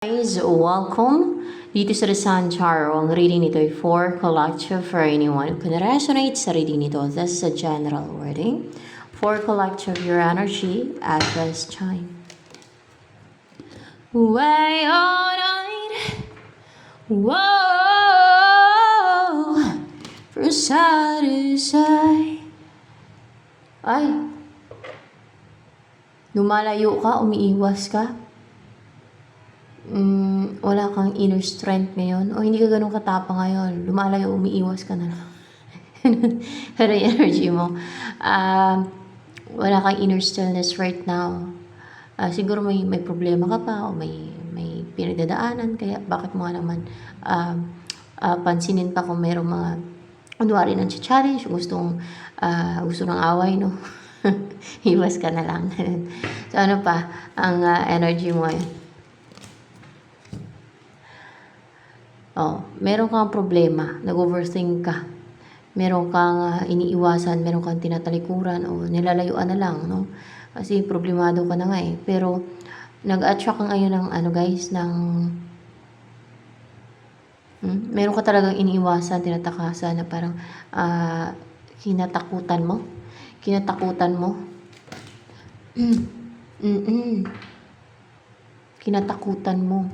Guys, welcome dito sa The Sun Tarot. Ang reading nito ay for collective for anyone who can resonate sa reading nito. This is a general reading. For collective, your energy at this time. Way all night, whoa, from side to side. Ay, lumalayo ka, umiiwas ka. Wala kang inner strength ngayon o hindi ka ganun katapang ngayon, lumalayo, umiiwas ka na lang. Pero yung energy mo, wala kang inner stillness right now. Siguro may problema ka pa o may pinagdadaanan, kaya bakit mo nga naman pansinin pa kung mayroong mga kunwari ng challenge, gusto ng away, no? Iwas ka na lang. So ano pa ang energy mo ngayon? Meron kang problema, nag-overthink ka. Meron kang iniiwasan, meron kang tinatalikuran o nilalayuan na lang, no? Kasi problemado ka na nga eh. Pero nag-attract ka ngayon ng guys, meron ka talagang iniiwasan, tinatakasan na parang kinatakutan mo. Kinatakutan mo. Kinatakutan mo.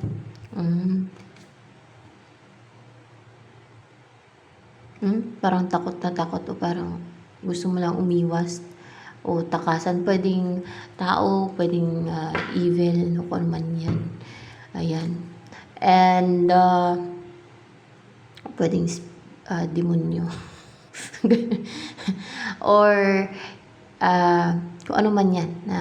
Parang takot na takot o parang gusto mo lang umiwas o takasan. Pwedeng tao, pwedeng evil, o kung man yan. Ayan. And pwedeng demonyo. Or kung ano man yan na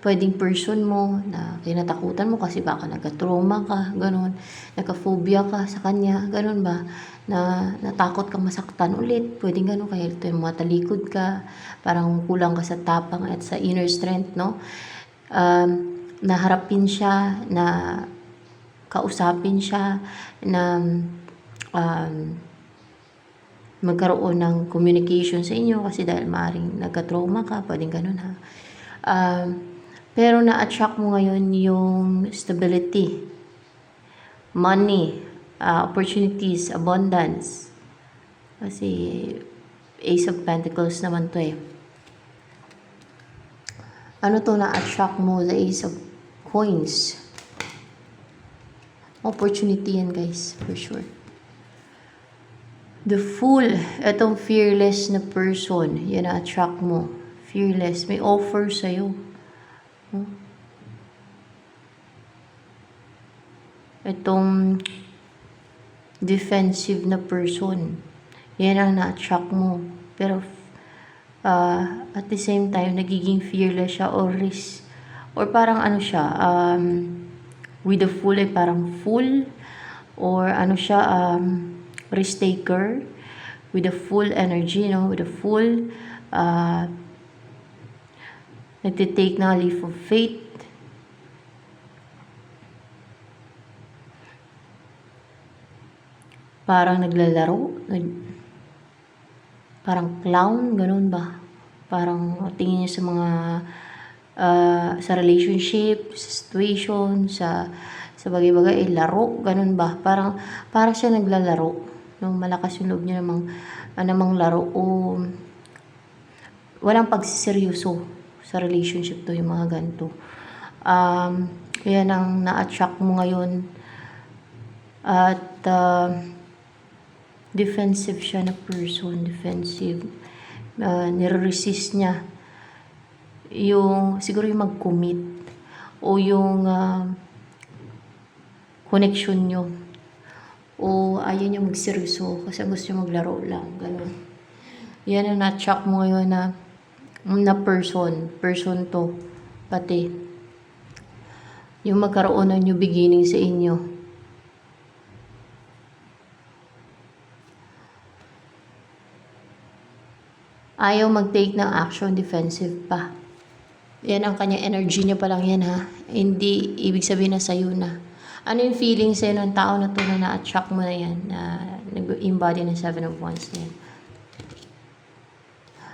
pwedeng person mo na kinatakutan mo kasi baka nagka-trauma ka, ganun, nagka-phobia ka sa kanya, ganun ba, na natakot kang masaktan ulit, pwedeng ganun, kaya ito yung matalikod ka, parang kulang ka sa tapang at sa inner strength, no? Naharapin siya, na kausapin siya, na magkaroon ng communication sa inyo kasi dahil maaaring nagka-trauma ka, pwedeng ganun ha. Pero na-attract mo ngayon yung stability, money, opportunities, abundance. Kasi Ace of Pentacles naman to eh. Ano to na-attract mo? The Ace of Coins. Opportunity yan guys, for sure. The Fool, itong fearless na person, yan na-attract mo. Fearless, may offer sa'yo. Itong defensive na person, yan ang na-attract mo. Pero at the same time, nagiging fearless siya or risk. Or parang ano siya, with the Fool ay parang fool. Or ano siya, risk taker. With the Fool energy, no? With the Fool, nagtitake na leap of faith. Parang naglalaro. Parang clown, ganun ba? Parang tingin niya sa mga sa relationship, sa situation, sa bagay-bagay, laro, ganun ba? Parang siya naglalaro. No? Malakas yung loob niya namang laro o walang pagsiseryoso sa relationship to, yung mga ganito. Kaya nang na-attract mo ngayon at defensive siya na person, defensive. Nire-resist niya yung siguro yung mag-commit o yung connection nyo o ayaw niya magseryoso kasi gusto niya maglaro lang, ganun. Yan ang na-attract mo ngayon na person to, pati yung magkaroon ng new beginning sa inyo. Ayaw mag-take ng action, defensive pa. Yan ang kanya energy niya pa lang yan ha. Hindi ibig sabihin na sa'yo na. Ano yung feeling sa'yo ng tao na to na na-attract mo na yan, na nag-embody ng 7 of Wands na yan?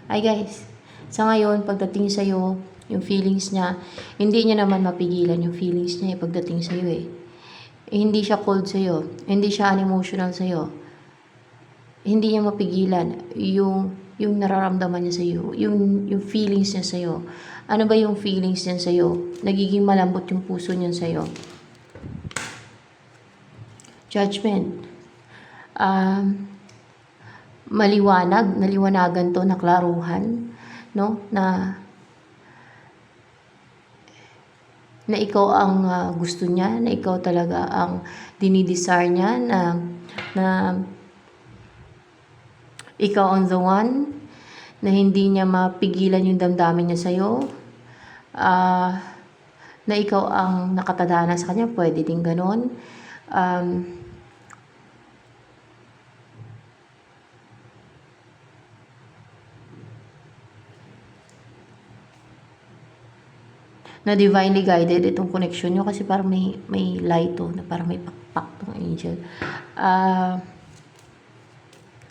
Ay guys, sa ngayon, pagdating sa'yo, yung feelings niya, hindi niya naman mapigilan yung feelings niya pagdating sa'yo eh. hindi siya cold sa'yo, hindi siya unemotional sa'yo, hindi niya mapigilan yung nararamdaman niya sa'yo, yung feelings niya sa'yo. Ano ba yung feelings niya sa'yo? Nagiging malambot yung puso niya sa'yo. Judgment. Naliwanagan to, naklaruhan, no? Na ikaw ang gusto niya, na ikaw talaga ang dinidesire niya, na ikaw ang the one, na hindi niya mapigilan yung damdamin niya sa'yo, na ikaw ang nakatadhana sa kanya, pwede din ganon. Na divinely guided itong connection nyo kasi parang may light to, na parang may pakpak tong angel.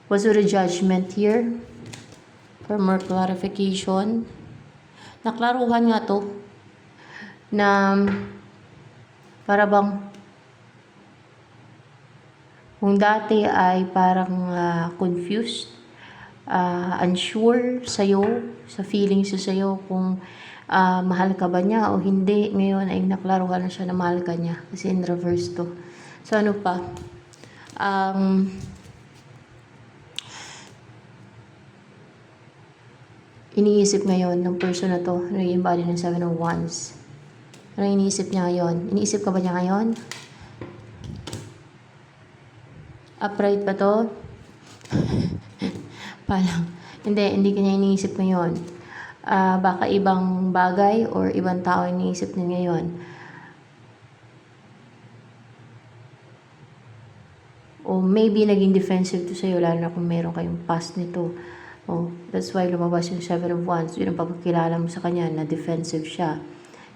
What's the judgment here? For more clarification. Naklaruhan nga to na para bang kung dati ay parang confused, unsure sa'yo, sa feelings sa sa'yo, kung mahal ka ba niya o hindi. Ngayon ay naklaruhan na siya na mahal ka niya kasi in reverse to. So ano pa? Iniisip ngayon ng person na to, yung body ng 7 of Wands. Ano iniisip niya ngayon? Iniisip ka ba niya ngayon? Upright ba to? Palang. Hindi ka niya iniisip ngayon. Baka ibang bagay or ibang tao iniisip niya ngayon. O maybe naging defensive to sa'yo, lalo na kung meron kayong past nito. Oh, that's why lumabas yung 7 of Wands. Yun ang pagkakilala mo sa kanya na defensive siya.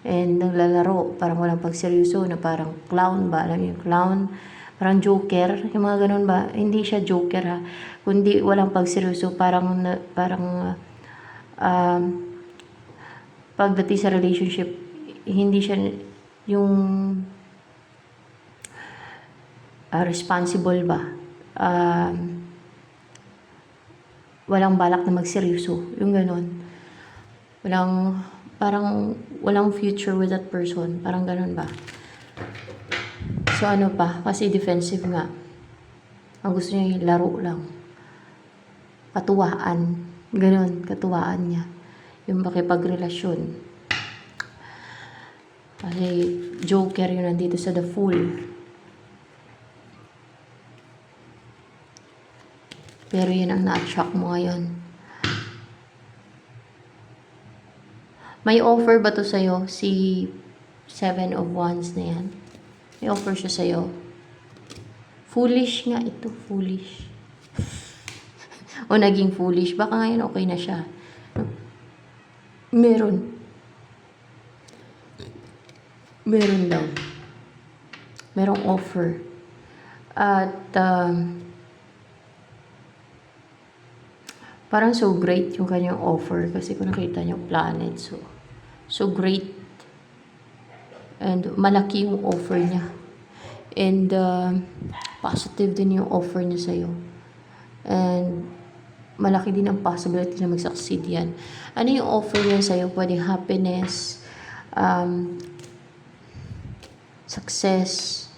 And naglalaro, parang walang pagseryoso, na parang clown ba? Alam yung clown? Parang joker, yung mga ganun ba? Hindi siya joker ha. Kundi walang pagseryoso, parang pagdating sa relationship, hindi siya yung responsible ba? Walang balak na magseryoso, yung ganun. Walang future with that person, parang ganun ba? So ano pa? Kasi defensive nga. Ang gusto niya yung laro lang. Katuwaan. Ganun, katuwaan niya. Yung makipagrelasyon. Kasi joker yun nandito sa The Fool. Pero yun ang na-attract mo ngayon. May offer ba to sa'yo? Si 7 of Wands na yan. May offer siya sa'yo. Foolish nga ito. Foolish. O naging foolish. Baka ngayon okay na siya. Meron daw. Merong offer. At parang so great yung kanyang offer kasi kung nakita niyo planet, so great, and malaki yung offer niya, and positive din yung offer niya sa'yo, and malaki din ang possibility na mag-succeed yan. Ano yung offer niya sa'yo? Pwedeng happiness, success,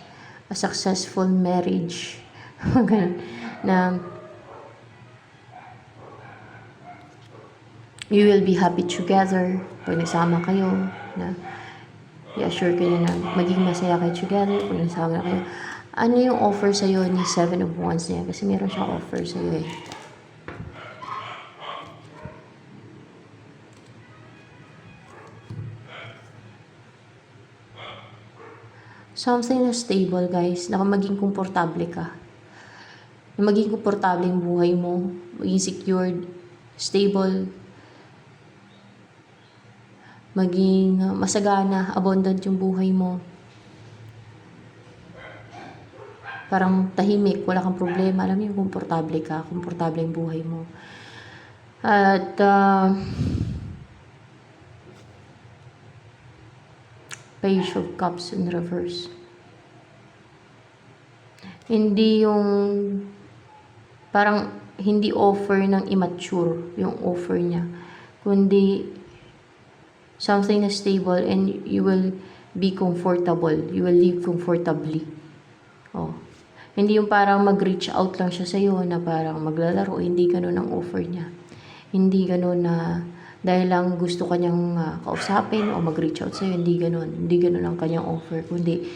a successful marriage, na you will be happy together. Pag nagsama kayo, na i-assure kayo na maging masaya kayo together pag nagsama na kayo. Ano yung offer sa'yo ni 7 of Wands niya? Kasi meron siyang offer sa'yo eh. Something na stable, guys. Na maging komportable ka. Na maging komportable yung buhay mo. Maging secured, stable, maging masagana, abundant yung buhay mo. Parang tahimik, wala kang problema. Alam mo yung komportable ka, komportable yung buhay mo. At Page of Cups in reverse. Hindi yung parang hindi offer ng immature yung offer niya, kundi something na stable and you will be comfortable. You will live comfortably. Oh. Hindi yung parang mag-reach out lang siya sa'yo na parang maglalaro. Hindi ganun ang offer niya. Hindi ganun na dahil lang gusto kanyang kausapin o mag-reach out sa'yo. Hindi ganun. Hindi ganun ang kanyang offer. Kundi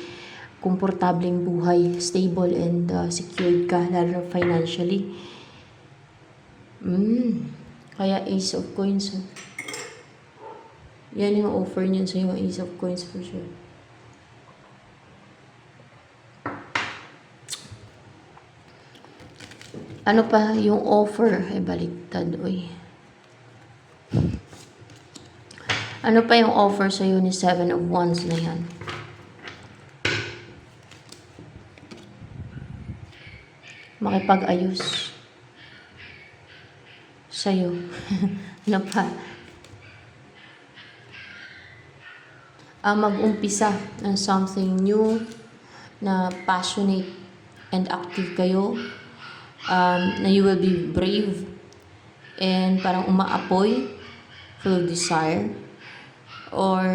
komportableng buhay, stable and secured ka, lalo na financially. Kaya Ace of Coins. Yan yung offer niyan sa'yo, Ace of Coins for sure. Ano pa yung offer? Baliktad, uy. Ano pa yung offer sa'yo ni Seven of Wands na yan? Makipag-ayos sa'yo. Ano pa? Mag-umpisa ng something new na passionate and active kayo. Na you will be brave and parang umaapoy, full of desire, or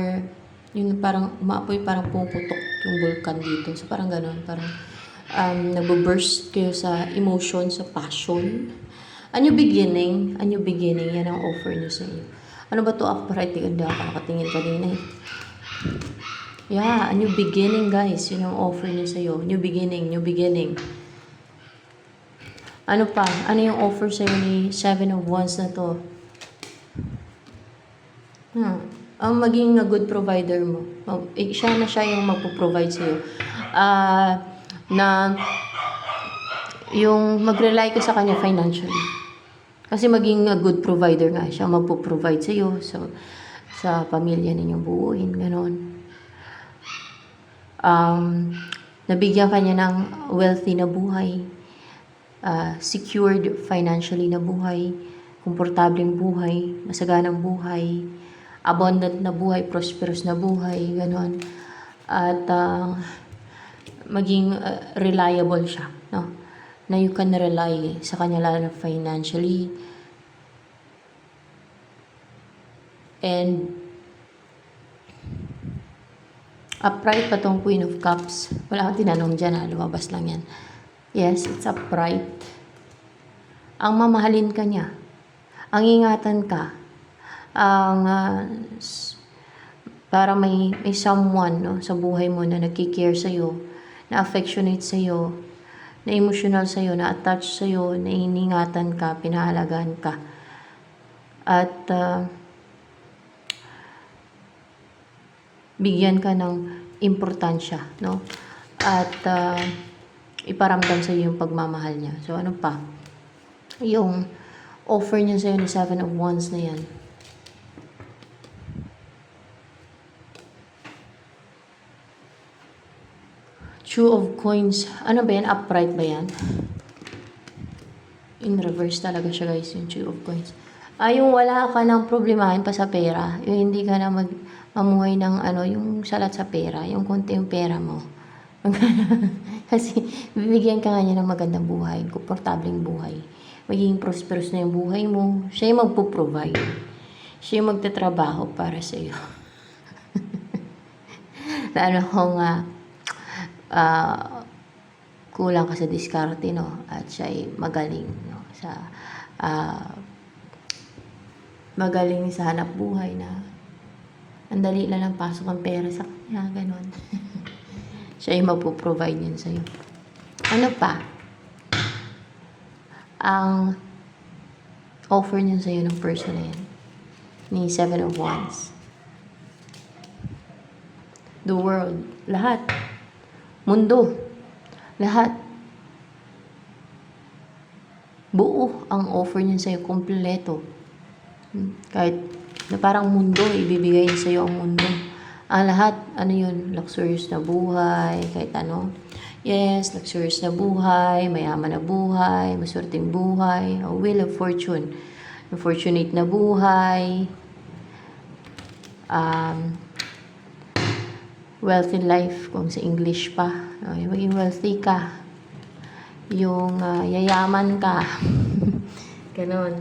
yung parang umaapoy, parang pumuputok yung vulkan dito. So parang gano'n, parang nagbo-burst kayo sa emotion, sa passion. A new beginning, yan ang offer niyo sa iyo. Ano ba to upright? Hindi ako nakatingin kanina eh. Yeah, a new beginning guys, yun ang offer niya sa iyo. New beginning, new beginning. Ano pa? Ano yung offer sa'yo ni Seven of Wands na to? Ang maging a good provider mo. Siya yung magpo-provide sa'yo. Na yung mag-rely ka sa kanya financially. Kasi maging a good provider nga. Siya magpo-provide sa'yo. So, sa pamilya ninyong buuin. Ganon. Nabigyan ka niya ng wealthy na buhay. Secured financially na buhay, komportableng buhay, masaganang buhay, abundant na buhay, prosperous na buhay, ganon. At maging reliable siya, no? Na you can rely sa kanya lalo na financially. And upright pa tong Queen of Cups. Wala kang tinanong dyan, lumabas lang yan. Yes, it's upright. Ang mamahalin ka niya. Ang ingatan ka. Para may someone no, sa buhay mo na nagkikare sa'yo, na affectionate sa'yo, na emotional sa'yo, na attached sa'yo, na iningatan ka, pinahalagaan ka. At bigyan ka ng importansya, no? At iparamdam sa iyo yung pagmamahal niya. So, ano pa? Yung offer niya sa iyo ni Seven of Wands na yan. Two of Coins. Ano ba yan? Upright ba yan? In reverse talaga siya guys, yung Two of Coins. Yung wala ka ng problemahin pa sa pera. Yung hindi ka na mamuhay ng yung salat sa pera. Yung konti yung pera mo. Kasi bibigyan ka nga niya ng magandang buhay, komportableng buhay. Magiging prosperous na yung buhay mo. Siya yung magpo-provide. Siya yung magtatrabaho para sa iyo. Lalo kung kulang ka sa diskarte, no? At siya ay magaling, no? Magaling sa hanap buhay na ang dali lang ng pasok ang pera sa kanya, ganon. Siya yung magpo-provide yun sa'yo. Ano pa? Ang offer niya sa'yo ng person na yan. Ni Seven of Wands. The world. Lahat. Mundo. Lahat. Buo ang offer niya sa'yo. Kompleto. Kahit na parang mundo, ibibigay niya sa'yo ang mundo. Ang lahat, luxurious na buhay, kahit ano. Yes, luxurious na buhay, mayaman na buhay, maswerteng buhay, a wheel of fortune. Fortunate na buhay, wealthy life, kung sa English pa. Maging wealthy ka. yung yayaman ka. Ganon.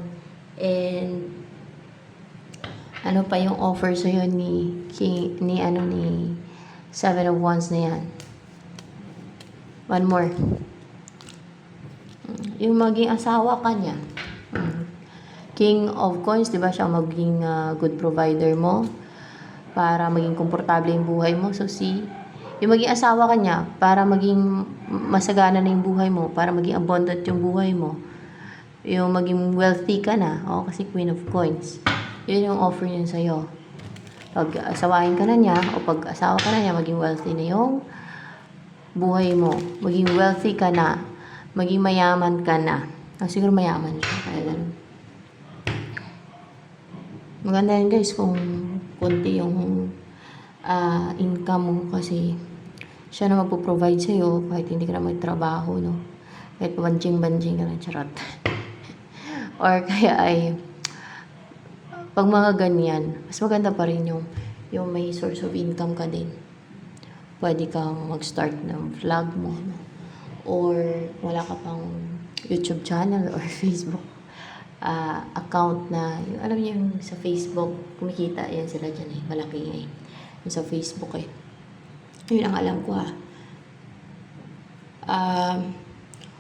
And ano pa yung offer sa'yo ni King, ni Seven of Wands na yan. One more. Yung maging asawa ka niya. King of Coins, di ba siya maging good provider mo para maging komportable yung buhay mo. So see, yung maging asawa ka niya para maging masagana na yung buhay mo, para maging abundant yung buhay mo. Yung maging wealthy ka na, kasi Queen of Coins. Yun yung offer niya sa'yo. Pag asawahin ka na niya, o pag asawa ka na niya, maging wealthy na yung buhay mo. Maging wealthy ka na. Maging mayaman ka na. Siguro mayaman siya. Kaya ganun. Maganda yun guys kung konti yung income mo kasi siya na magpo-provide sa'yo kahit hindi ka na magtrabaho, no? Kahit banjing-banjing ka na, charot. Or kaya ay pag mga ganyan, mas maganda pa rin yung may source of income ka din. Pwede kang mag-start ng vlog mo, no? Or wala ka pang YouTube channel or Facebook account na, yung, alam niyo yung sa Facebook, kumikita yan sila dyan eh, malaki eh. Yung sa Facebook eh. Yun ang alam ko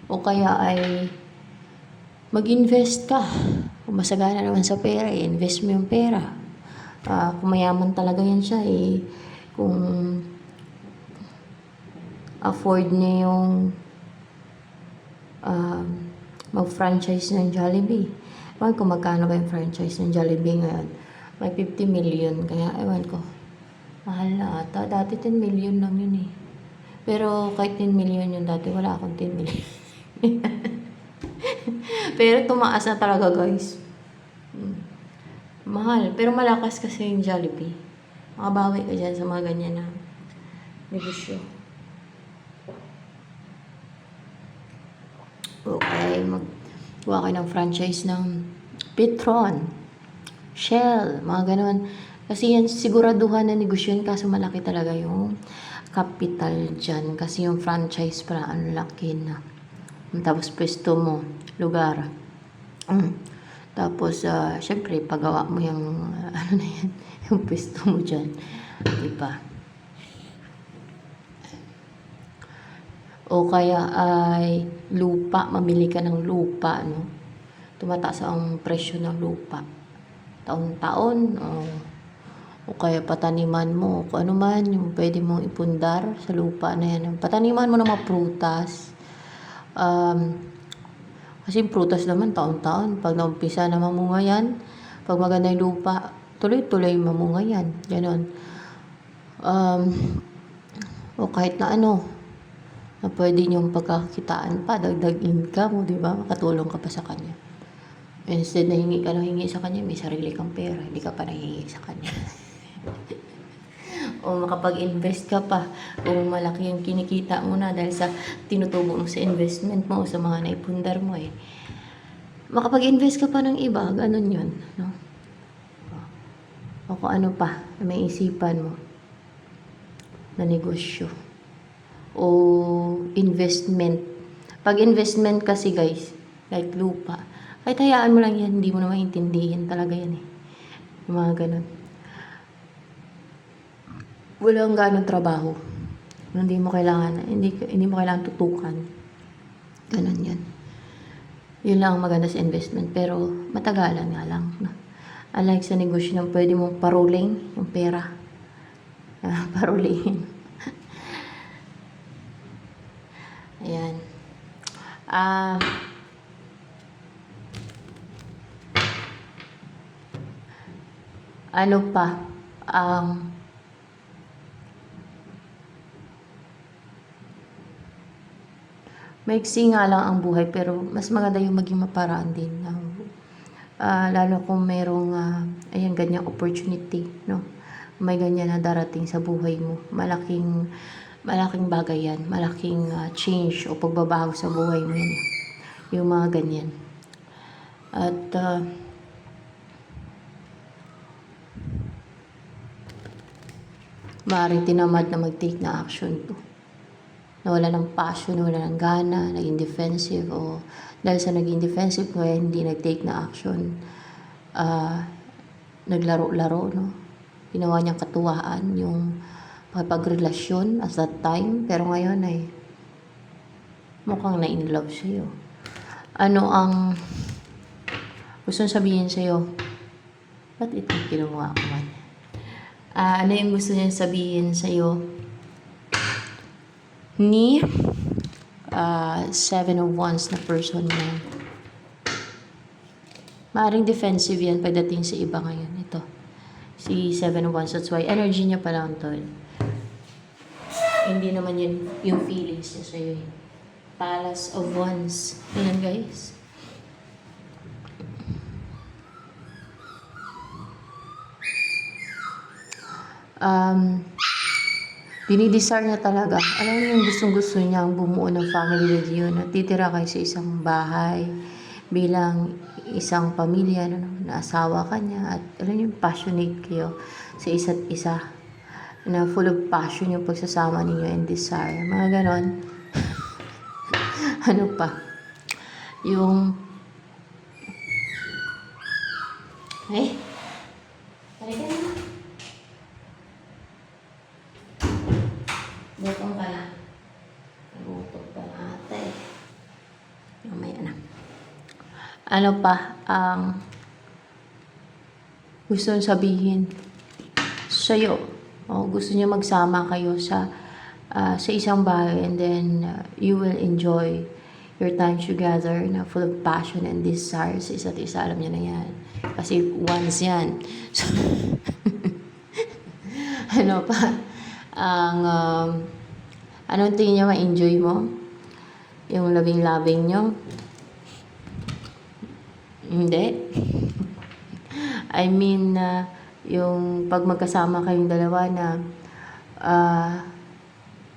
o kaya ay mag-invest ka. Kung masagana naman sa pera, invest mo yung pera. Kung mayaman talaga yan siya kung afford niya yung mag-franchise ng Jollibee. Ewan ko magkano ba yung franchise ng Jollibee ngayon. May 50 million, kaya ewan ko. Mahal na ata. Dati 10 million lang yun eh. Pero kahit 10 million yun dati, wala akong 10 million. Pero tumaas na talaga guys. Mahal. Pero malakas kasi yung Jollibee. Makabawi ka dyan sa mga ganyan na negosyo. Okay, magbuha kayo ng franchise ng Petron, Shell, mga ganun. Kasi yan siguraduhan na negosyo yun, kaso malaki talaga yung capital dyan. Kasi yung franchise para ang laki na. Tapos pwesto mo, lugar. Tapos, syempre, pagawa mo yung, ano na yan, yung pwesto mo dyan. Diba? O kaya ay lupa, mamili ka ng lupa, no? Tumataas ang presyo ng lupa. Taon-taon, o kaya pataniman mo, kung ano man, yung pwede mong ipundar sa lupa na yan. Pataniman mo ng mga prutas. Kasi prutas naman taon-taon. Pag naumpisa na mamunga yan, pag maganda yung lupa, tuloy-tuloy mamunga yan. Ganon. O kahit na ano, na pwede niyong pagkakitaan pa, dagdag income, di ba? Makatulong ka pa sa kanya. Instead na hingi ka ng hingi sa kanya, may sarili kang pera, hindi ka pa nahingi sa kanya. O makapag-invest ka pa kung malaki yung kinikita mo na dahil sa tinutubo mo sa investment mo o sa mga naipundar mo eh. Makapag-invest ka pa ng iba, ganun yun, no? O kung ano pa, may isipan mo na negosyo o investment. Pag investment kasi guys, like lupa, kahit hayaan mo lang yan, hindi mo na maintindihan talaga yan eh. Yung mga ganun. Walang ganong trabaho. Hindi mo kailangan tutukan. Ganun yan. Yun lang ang maganda sa investment, pero matagalan nga lang. No? Unlike sa negosyo na pwede mong paroling yung pera. Paroling. Ayan. Ano pa? Maiksi nga lang ang buhay, pero mas maganda yung maging maparaan din. Lalo kung merong ayan, ganyang opportunity, no? May ganyan na darating sa buhay mo. Malaking bagay yan. Malaking change o pagbabago sa buhay mo yan. Yung mga ganyan. At maaaring tinamad na mag-take na action to. nawala ng passion, nawala ng gana, naging defensive, o dahil sa naging defensive kaya hindi nag-take na action, naglaro-laro, no? Ginawa niyang katuwaan yung pagrelasyon at that time, pero ngayon ay mukhang na-in love sa'yo. Ano ang gusto sabihin sa'yo? Ba't ito kinuha ko man? Ano yung gusto niya sabihin sa'yo? Ni Seven of Wands na person mo. Maaring defensive yan pagdating sa iba ngayon. Ito. Si Seven of Wands. That's why energy niya pa lang tol. Hindi naman yun yung feelings niya sa'yo. Palace of Wands. Ayan guys. Dinidesire niya talaga. Alam mo yung gustong-gusto niyang bumuo ng family with you, na titira kayo sa isang bahay bilang isang pamilya, na asawa ka niya, at alam niyo yung passionate kayo sa isa't isa, na full of passion yung pagsasama ninyo and desire. Mga ganon. Ano pa? Yung halika na. Gutom ka na. Nagutom ka na ate. Mamaya na. Ano pa ang gusto sabihin sa'yo? O gusto niya magsama kayo sa isang bahay, and then you will enjoy your time together na full of passion and desire sa isa't isa. Alam niya na yan. Kasi once yan. So, ano pa? Anong tingin niya ma-enjoy mo? Yung labing-labing nyo? Hindi. I mean, yung pag magkasama kayong dalawa na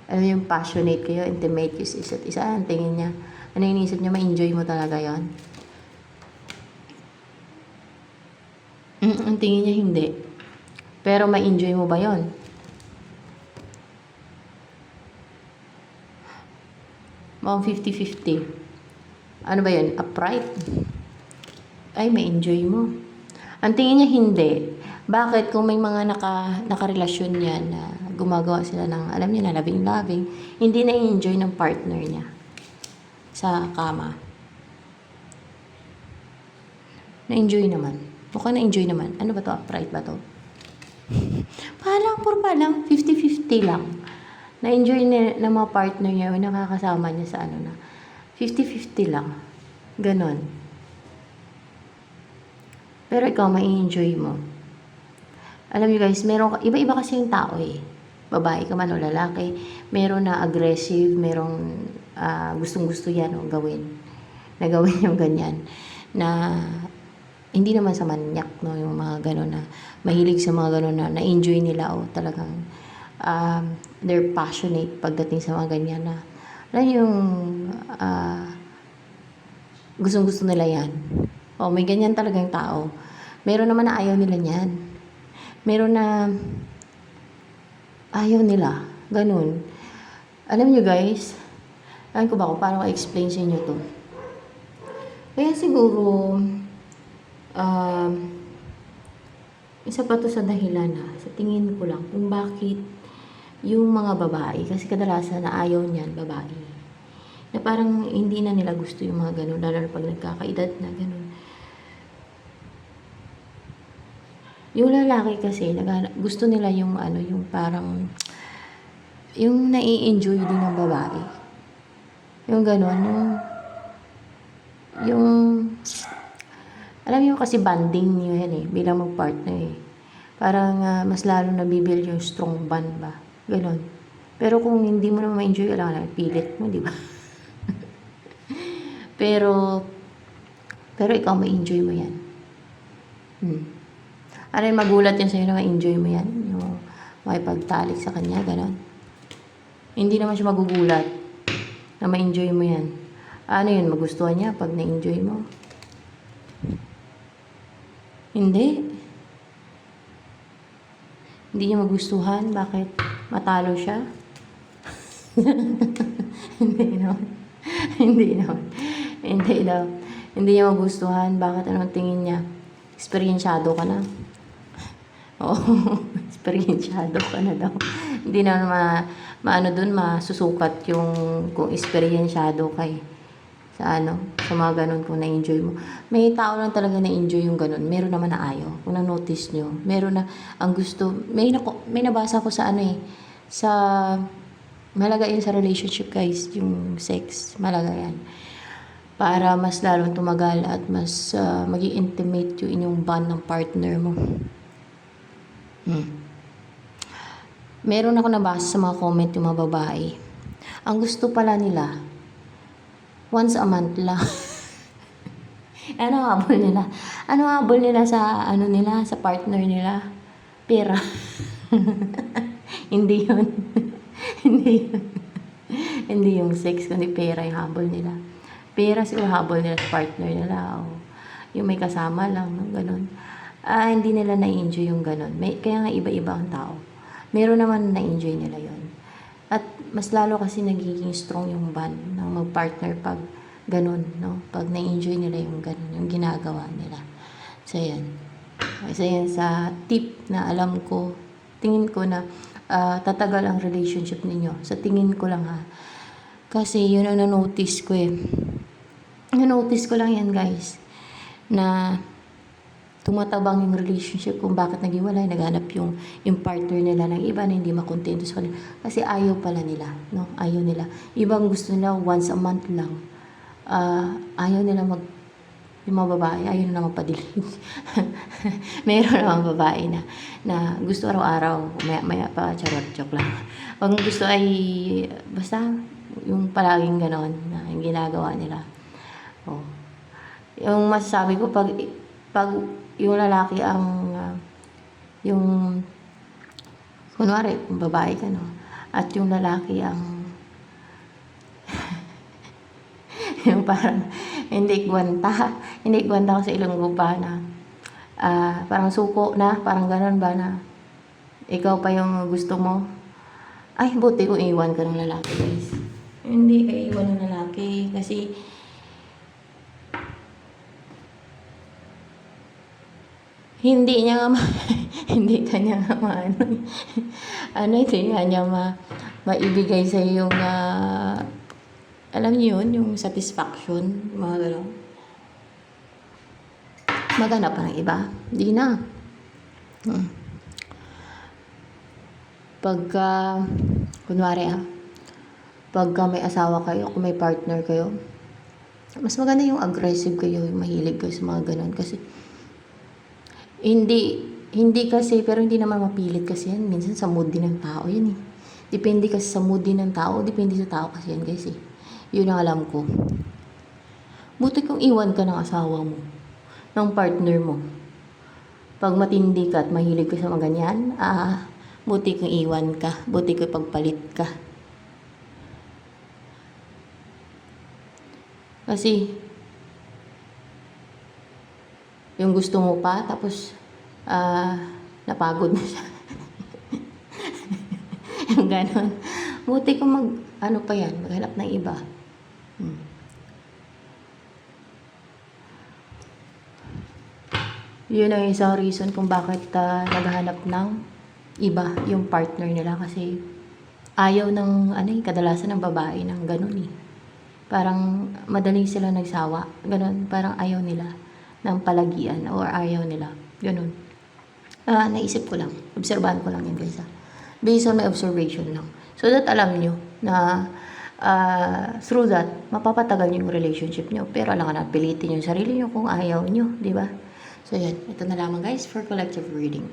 ano yung passionate kayo, intimate kayo sa isa't isa, ang tingin niya, ano yung inisip niya, ma-enjoy mo talaga yon? Ang tingin niya hindi. Pero ma-enjoy mo ba yon? Mga 50-50. Ano ba yun? Upright? Ay, ma-enjoy mo. Ang tingin niya hindi. Bakit? Kung may mga nakarelasyon niya na gumagawa sila ng, alam niya na, labing-labing, hindi na-enjoy ng partner niya sa kama. Na-enjoy naman. Mukhang na-enjoy naman. Ano ba to? Upright ba to? Palang, 50-50 lang. Na-enjoy ng mga partner niya o nakakasama niya sa ano na. 50-50 lang. Ganon. Pero ikaw, ma-enjoy mo. Alam niyo guys, meron, iba-iba kasi yung tao eh. Babae ka man o lalaki. Meron na aggressive, merong gustong-gusto yan o gawin. Na gawin yung ganyan. Na hindi naman sa manyak, no, yung mga gano'n na mahilig sa mga gano'n na na-enjoy nila o talagang they're passionate pagdating sa mga ganyan na alam yung gustong-gusto nila yan. O may ganyan talagang tao. Meron naman na ayaw nila yan. Meron na ayaw nila. Ganun. Alam nyo guys, alam ko ba kung paano ka-explain sa inyo to. Kaya siguro isa pa to sa dahilan sa tingin ko lang kung bakit yung mga babae, kasi kadalasan na ayaw niyan babae, na parang hindi na nila gusto yung mga ganun, lalo na pag nagkakaedad na ganun. Yung lalaki kasi gusto nila yung ano, yung parang yung nai-enjoy din ng babae, yung ganun, yung alam niyo kasi banding niyo yan eh, bilang mag-partner eh. Parang mas lalo nabibuild yung strong bond ba. Ganon. Pero kung hindi mo naman ma-enjoy, lang pilit mo, di ba? pero ikaw ma-enjoy mo yan. Ano yung magulat yan sa'yo na ma-enjoy mo yan? Yung makipagtalik sa kanya, ganon. Hindi naman siya magugulat na ma-enjoy mo yan. Ano yun, magustuhan niya pag na-enjoy mo? Hindi. Hindi niya magustuhan. Bakit? Matalo siya? Hindi naman. Hindi naman. Hindi daw. Hindi niya magustuhan. Bakit anong tingin niya? Eksperyensyado ka na. Oo. Eksperyensyado ka na daw. Hindi na maano dun, masusukat yung kung eksperyensyado kay sa sa mga ganun kung na-enjoy mo. May tao lang talaga na-enjoy yung ganun. Meron naman na ayaw. Kung na-notice nyo, meron na ang gusto. May nabasa ko sa sa malaga yun sa relationship guys, yung sex, malaga yan. Para mas lalong tumagal at mas maging intimate yung inyong bond ng partner mo. Meron ako nabasa sa mga comment yung mga babae. Ang gusto pala nila, once a month lang. Ano habol nila? Ano habol nila sa nila, sa partner nila? Pera. Hindi yun. Hindi yun. Hindi yung sex, kundi pera yung habol nila. Pera siguro habol nila sa partner nila. O yung may kasama lang, no? Ganun. Hindi nila na-enjoy yung ganun. Kaya nga iba-iba ang tao. Meron naman na-enjoy nila yon. At mas lalo kasi nagiging strong yung bond ng mag-partner pag ganun, no? Pag na-enjoy nila yung ganun, yung ginagawa nila. So, yan. So, yan sa tip na alam ko, tingin ko na tatagal ang relationship ninyo. Sa tingin ko lang ha. Kasi yun ang na-notice ko eh. Na-notice ko lang yan guys. Na tumatabang yung relationship kung bakit naghiwalay, naghanap yung partner nila ng iba na hindi makontento sa kanila. Kasi ayaw pala nila, no? Ayaw nila. Ibang gusto nila once a month lang. Ayaw nila yung mga babae, ayaw nila magpadilig. Meron namang babae na gusto araw-araw, maya pa, charot, joke lang. Ang gusto ay, basta, yung palaging ganon, na yung ginagawa nila. Oh. Yung masasabi ko, pag yung lalaki ang yung kunwari kung babae ka no at yung lalaki ang yung parang hindi gwanta ko sa Ilonggo ba na parang suko na parang ganon ba na ikaw pa yung gusto mo, ay buti kung iwan ka ng lalaki guys. Hindi ka iwan ng lalaki kasi hindi niya nga hindi kanya nga hindi kanya maibigay sa yung alam niyo yun, yung satisfaction, mga gano'n. Maghanap pa ng iba, hindi na. Pagka kunwari pagka may asawa kayo, kung may partner kayo, mas maganda yung aggressive kayo, yung mahilig kayo sa mga gano'n kasi hindi kasi, pero hindi naman mapilit kasi yan. Minsan sa mood din ng tao yan eh. Depende kasi sa mood din ng tao. Depende sa tao kasi yan guys eh. Yun ang alam ko. Buti kung iwan ka ng asawa mo, ng partner mo. Pag matindi ka at mahilig ka sa mga ganyan, buti kung iwan ka. Buti kung pagpalit ka. Kasi yung gusto mo pa, tapos napagod na siya. Yung ganon. Buti kung maghanap ng iba. Yun ang isang reason kung bakit naghahanap ng iba yung partner nila kasi ayaw ng kadalasan ng babae ng ganon eh. Parang madaling sila nagsawa. Ganon, parang ayaw nila ng palagian or ayaw nila. Ganun. Naisip ko lang. Obserbahan ko lang yun guys. Based on my observation lang. So that alam nyo na through that, mapapatagal yung relationship nyo. Pero alangan na, pilitin yung sarili nyo kung ayaw nyo. Diba? So yan. Ito na lamang guys for collective reading.